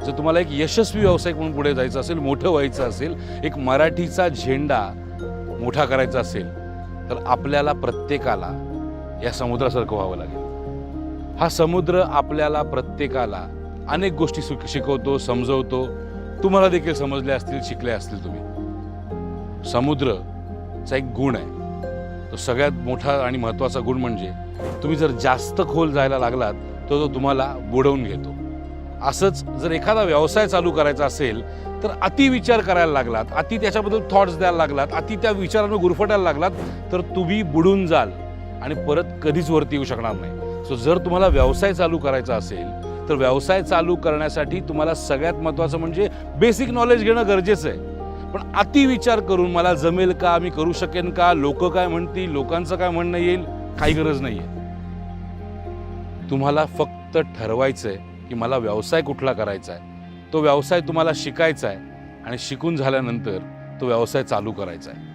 जर तुम्हाला एक यशस्वी व्यावसायिक म्हणून पुढे जायचं असेल, मोठं व्हायचं असेल, एक मराठीचा झेंडा मोठा करायचा असेल, तर आपल्याला प्रत्येकाला या समुद्रासारखं व्हावं लागेल। हा समुद्र आपल्याला प्रत्येकाला अनेक गोष्टी शिकवतो, समजवतो। तुम्हाला देखील समजले असतील, शिकले असतील तुम्ही। समुद्रचा एक गुण आहे, तो सगळ्यात मोठा आणि महत्त्वाचा गुण म्हणजे तुम्ही जर जास्त खोल जायला लागलात तर तो तुम्हाला बुडवून घेतो। असंच जर एखादा व्यवसाय चालू करायचा असेल तर अति विचार करायला लागलात, अति त्याच्याबद्दल थॉट्स द्यायला लागलात, अति त्या विचारांवर गुरफटायला लागलात तर तुम्ही बुडून जाल आणि परत कधीच वरती येऊ शकणार नाही। सो जर तुम्हाला व्यवसाय चालू करायचा असेल तर व्यवसाय चालू करण्यासाठी तुम्हाला सगळ्यात महत्त्वाचं म्हणजे बेसिक नॉलेज घेणं गरजेचं आहे। पण अति विचार करून मला जमेल का, मी करू शकेन का, लोक काय म्हणतील, लोकांचं काय म्हणणं येईल, काही गरज नाहीये। तुम्हाला फक्त ठरवायचंय की मला व्यवसाय कुठला करायचा आहे, तो व्यवसाय तुम्हाला शिकायचा आहे आणि शिकून झाल्यानंतर तो व्यवसाय चालू करायचा आहे।